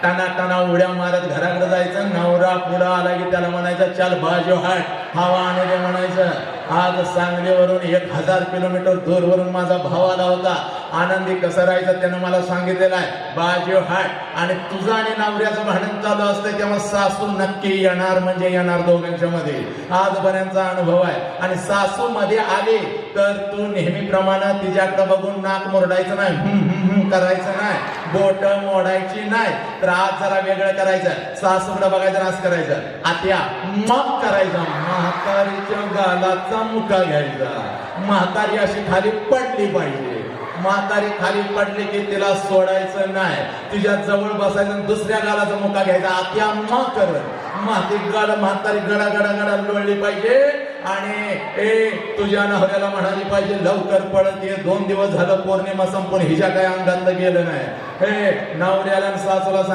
टना टना उड्या मारत घराकडे जायचं. नवरा पुढं आला की त्याला म्हणायचं चल बाजू हाट हवा आणू दे म्हणायचं. आज सांगलीवरून 1000 किलोमीटर दूरवरून माझा भाव आला होता. आनंदी कसं राहायचं त्यानं मला सांगितलेलं आहे. बाजू हाट आणि तुझं आणि नवऱ्याचं भांडण चालू असतं तेव्हा सासू नक्की येणार म्हणजे येणार दोघांच्या मध्ये. आजपर्यंतचा अनुभव आहे. आणि सासू मध्ये आली तर तू नेहमीप्रमाणे तिच्याकडे बघून नाक मुरडायचं नाही, करायचं नाही, बोट मोडायची नाही. तर आज जरा वेगळं करायचं. सासूकडे बघायचं, असं करायचं, आत्या मग करायचं. म्हातारीच्या गालाचा मुका घ्यायचा. म्हातारी अशी खाली पडली पाहिजे. म्हातारी खाली पडली की तिला सोडायचं नाही. तिच्या जवळ बसायचं, दुसऱ्या गालाचा मुका घ्यायचा. आत्या मग करत म्हातारी गडा गडा गडा लोळली पाहिजे. आणि तुझ्या नवऱ्याला म्हणाली पाहिजे लवकर पळत ये, 2 दिवस झालं पौर्णिमा संपून हिच्या काय अंगात गेलं नाही. हे नवऱ्याला सासूला सांग